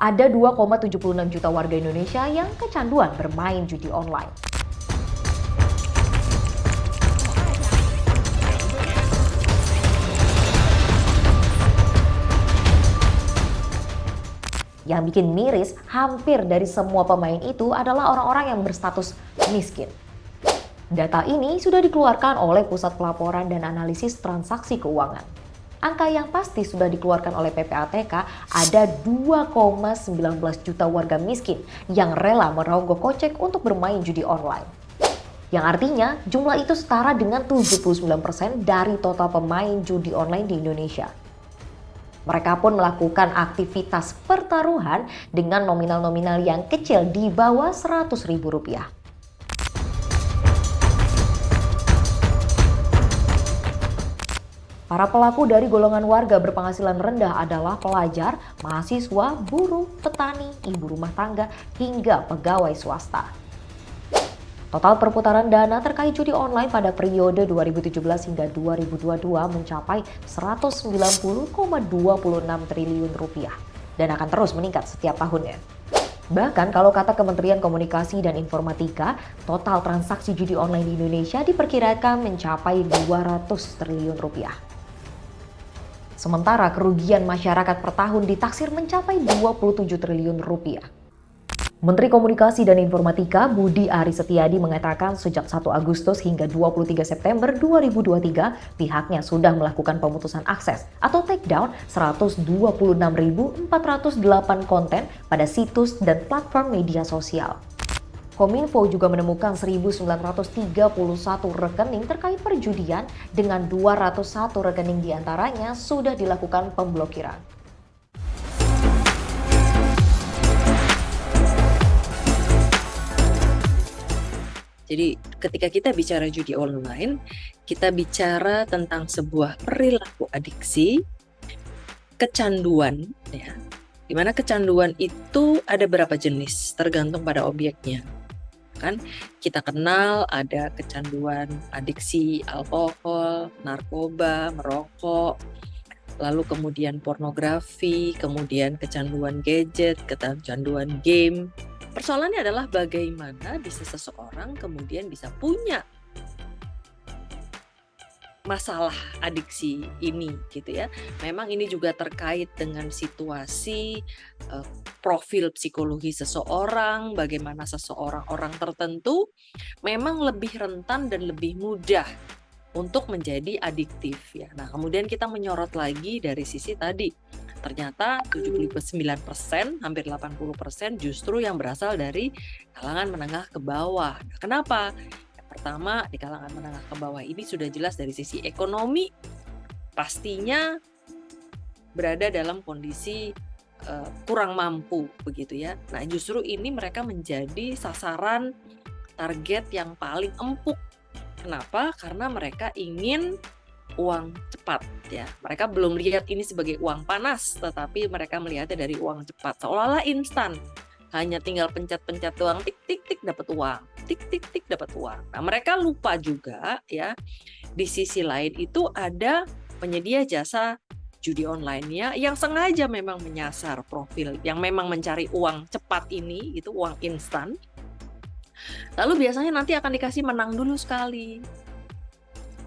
Ada 2,76 juta warga Indonesia yang kecanduan bermain judi online. Yang bikin miris, hampir dari semua pemain itu adalah orang-orang yang berstatus miskin. Data ini sudah dikeluarkan oleh Pusat Pelaporan dan Analisis Transaksi Keuangan. Angka yang pasti sudah dikeluarkan oleh PPATK, ada 2,19 juta warga miskin yang rela merogoh kocek untuk bermain judi online. Yang artinya jumlah itu setara dengan 79% dari total pemain judi online di Indonesia. Mereka pun melakukan aktivitas pertaruhan dengan nominal-nominal yang kecil di bawah Rp100.000. Para pelaku dari golongan warga berpenghasilan rendah adalah pelajar, mahasiswa, buruh, petani, ibu rumah tangga, hingga pegawai swasta. Total perputaran dana terkait judi online pada periode 2017 hingga 2022 mencapai Rp190,26 triliun dan akan terus meningkat setiap tahunnya. Bahkan kalau kata Kementerian Komunikasi dan Informatika, total transaksi judi online di Indonesia diperkirakan mencapai Rp200 triliun. Sementara kerugian masyarakat per tahun ditaksir mencapai Rp27 triliun. Menteri Komunikasi dan Informatika Budi Aris Setiadi mengatakan sejak 1 Agustus hingga 23 September 2023 pihaknya sudah melakukan pemutusan akses atau takedown 126.408 konten pada situs dan platform media sosial. Kominfo juga menemukan 1.931 rekening terkait perjudian dengan 201 rekening diantaranya sudah dilakukan pemblokiran. Jadi ketika kita bicara judi online, kita bicara tentang sebuah perilaku adiksi, kecanduan, ya. Di mana kecanduan itu ada berapa jenis, tergantung pada objeknya. Kan kita kenal ada kecanduan adiksi alkohol, narkoba, merokok, lalu kemudian pornografi, kemudian kecanduan gadget, kecanduan game. Persoalannya adalah bagaimana bisa seseorang kemudian bisa punya masalah adiksi ini gitu ya. Memang ini juga terkait dengan situasi profil psikologi seseorang, bagaimana orang tertentu memang lebih rentan dan lebih mudah untuk menjadi adiktif ya. Nah, kemudian kita menyorot lagi dari sisi tadi. Ternyata 79%, hampir 80% justru yang berasal dari kalangan menengah ke bawah. Nah, kenapa? Yang pertama, di kalangan menengah ke bawah ini sudah jelas dari sisi ekonomi pastinya berada dalam kondisi kurang mampu begitu ya. Nah, justru ini mereka menjadi sasaran target yang paling empuk. Kenapa? Karena mereka ingin uang cepat ya. Mereka belum lihat ini sebagai uang panas, tetapi mereka melihatnya dari uang cepat, seolah-olah instan. Hanya tinggal pencet-pencet doang, tik tik tik dapat uang, tik tik tik dapat uang. Nah, mereka lupa juga ya, di sisi lain itu ada penyedia jasa judi online-nya yang sengaja memang menyasar profil yang memang mencari uang cepat ini, itu uang instan. Lalu biasanya nanti akan dikasih menang dulu sekali.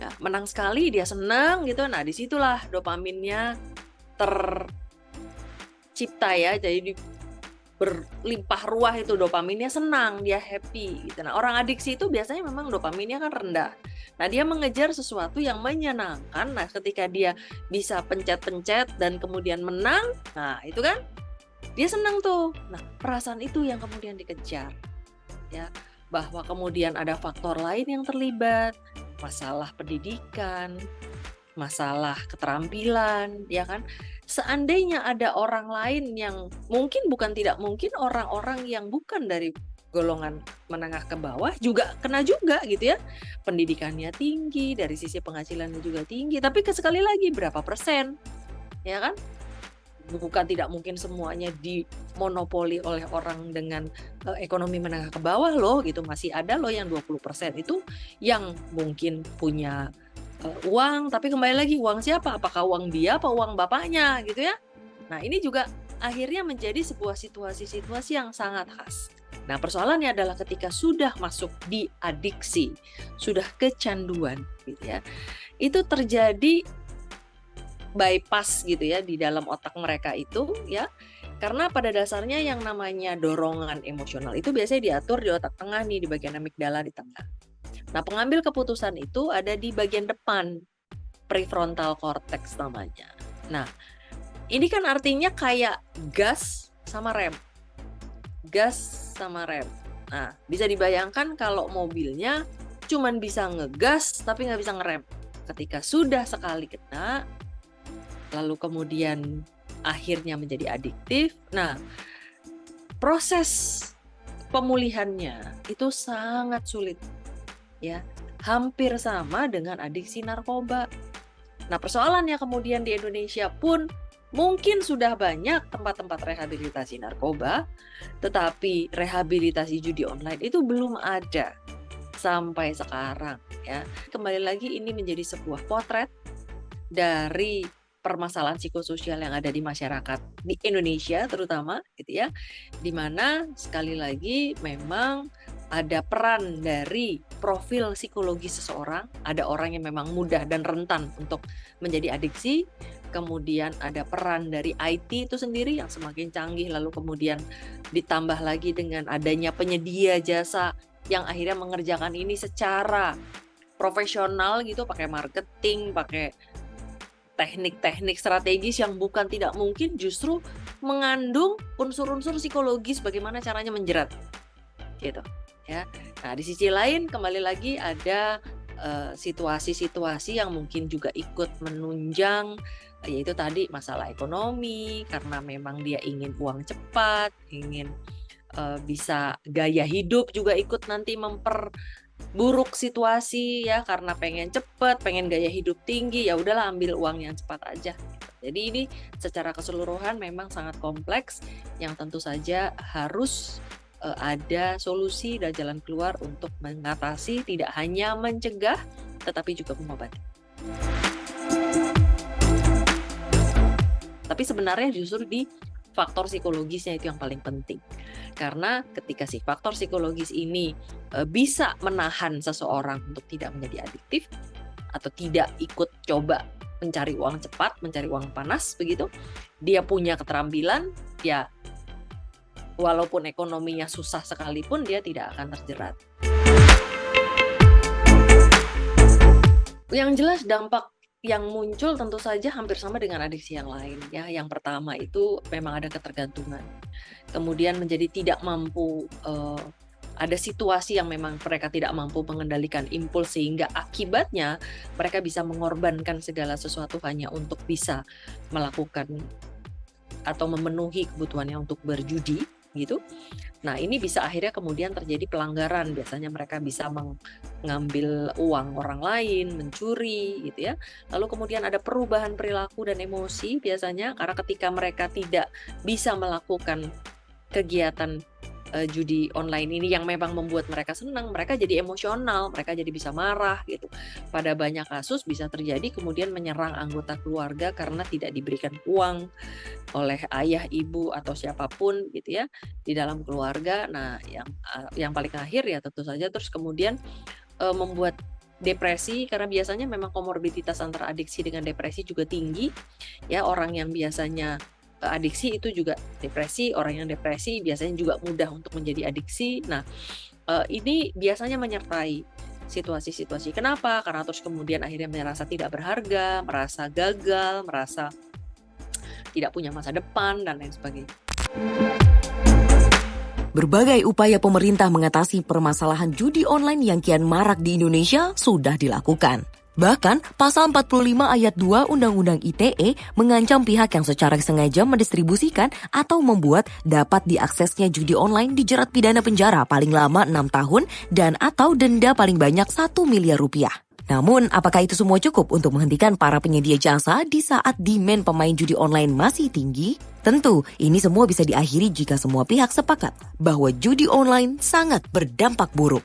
Ya, menang sekali dia senang gitu. Nah, disitulah dopaminnya tercipta ya. Jadi berlimpah ruah itu dopaminnya, senang, dia happy gitu. Nah, orang adiksi itu biasanya memang dopaminnya kan rendah. Nah, dia mengejar sesuatu yang menyenangkan. Nah, ketika dia bisa pencet-pencet dan kemudian menang, nah itu kan dia senang tuh. Nah, perasaan itu yang kemudian dikejar. Ya, bahwa kemudian ada faktor lain yang terlibat, masalah pendidikan, masalah keterampilan, ya kan? Seandainya ada orang lain yang tidak mungkin orang-orang yang bukan dari golongan menengah ke bawah juga kena juga gitu ya. Pendidikannya tinggi, dari sisi penghasilannya juga tinggi, tapi sekali lagi berapa persen? Ya kan? Bukan tidak mungkin semuanya dimonopoli oleh orang dengan ekonomi menengah ke bawah loh gitu. Masih ada loh yang 20% itu yang mungkin punya uang, tapi kembali lagi uang siapa? Apakah uang dia apa uang bapaknya gitu ya. Nah, ini juga akhirnya menjadi sebuah situasi-situasi yang sangat khas. Nah, persoalannya adalah ketika sudah masuk di adiksi, sudah kecanduan gitu ya. Itu terjadi bypass gitu ya di dalam otak mereka itu ya. Karena pada dasarnya yang namanya dorongan emosional itu biasanya diatur di otak tengah nih, di bagian amigdala di tengah. Nah, pengambil keputusan itu ada di bagian depan, prefrontal cortex namanya. Nah, ini kan artinya kayak gas sama rem. Gas sama rem. Nah, bisa dibayangkan kalau mobilnya cuman bisa ngegas tapi nggak bisa ngerem. Ketika sudah sekali kena, lalu kemudian akhirnya menjadi adiktif. Nah, proses pemulihannya itu sangat sulit, ya, hampir sama dengan adiksi narkoba. Nah, persoalannya kemudian di Indonesia pun mungkin sudah banyak tempat-tempat rehabilitasi narkoba, tetapi rehabilitasi judi online itu belum ada sampai sekarang, ya. Kembali lagi ini menjadi sebuah potret dari permasalahan psikososial yang ada di masyarakat di Indonesia terutama gitu ya, di mana sekali lagi memang ada peran dari profil psikologi seseorang. Ada orang yang memang mudah dan rentan untuk menjadi adiksi, kemudian ada peran dari IT itu sendiri yang semakin canggih, lalu kemudian ditambah lagi dengan adanya penyedia jasa yang akhirnya mengerjakan ini secara profesional gitu, pakai marketing, pakai teknik-teknik strategis yang bukan tidak mungkin justru mengandung unsur-unsur psikologis bagaimana caranya menjerat gitu ya. Nah, di sisi lain kembali lagi ada situasi-situasi yang mungkin juga ikut menunjang, yaitu tadi masalah ekonomi, karena memang dia ingin uang cepat, ingin bisa gaya hidup juga ikut nanti memperburuk situasi ya, karena pengen cepet, pengen gaya hidup tinggi, ya udahlah ambil uang yang cepat aja. Jadi ini secara keseluruhan memang sangat kompleks yang tentu saja harus ada solusi dan jalan keluar untuk mengatasi, tidak hanya mencegah tetapi juga mengobati. Tapi sebenarnya justru di faktor psikologisnya itu yang paling penting. Karena ketika si faktor psikologis ini bisa menahan seseorang untuk tidak menjadi adiktif atau tidak ikut coba mencari uang cepat, mencari uang panas begitu, dia punya keterampilan, ya walaupun ekonominya susah sekalipun dia tidak akan terjerat. Yang jelas dampak yang muncul tentu saja hampir sama dengan adiksi yang lain ya. Yang pertama itu memang ada ketergantungan. Kemudian menjadi tidak mampu, ada situasi yang memang mereka tidak mampu mengendalikan impuls sehingga akibatnya mereka bisa mengorbankan segala sesuatu hanya untuk bisa melakukan atau memenuhi kebutuhannya untuk berjudi gitu. Nah, ini bisa akhirnya kemudian terjadi pelanggaran. Biasanya mereka bisa mengambil uang orang lain, mencuri gitu ya. Lalu kemudian ada perubahan perilaku dan emosi biasanya karena ketika mereka tidak bisa melakukan kegiatan judi online ini yang memang membuat mereka senang, mereka jadi emosional, mereka jadi bisa marah gitu. Pada banyak kasus bisa terjadi kemudian menyerang anggota keluarga karena tidak diberikan uang oleh ayah, ibu atau siapapun gitu ya di dalam keluarga. Nah, yang paling akhir ya tentu saja terus kemudian membuat depresi, karena biasanya memang komorbiditas antara adiksi dengan depresi juga tinggi ya. Orang yang biasanya adiksi itu juga depresi, orang yang depresi biasanya juga mudah untuk menjadi adiksi. Nah, ini biasanya menyertai situasi-situasi. Kenapa? Karena terus kemudian akhirnya merasa tidak berharga, merasa gagal, merasa tidak punya masa depan, dan lain sebagainya. Berbagai upaya pemerintah mengatasi permasalahan judi online yang kian marak di Indonesia sudah dilakukan. Bahkan, pasal 45 ayat 2 Undang-Undang ITE mengancam pihak yang secara sengaja mendistribusikan atau membuat dapat diaksesnya judi online dijerat pidana penjara paling lama 6 tahun dan atau denda paling banyak 1 miliar rupiah. Namun, apakah itu semua cukup untuk menghentikan para penyedia jasa di saat demand pemain judi online masih tinggi? Tentu, ini semua bisa diakhiri jika semua pihak sepakat bahwa judi online sangat berdampak buruk.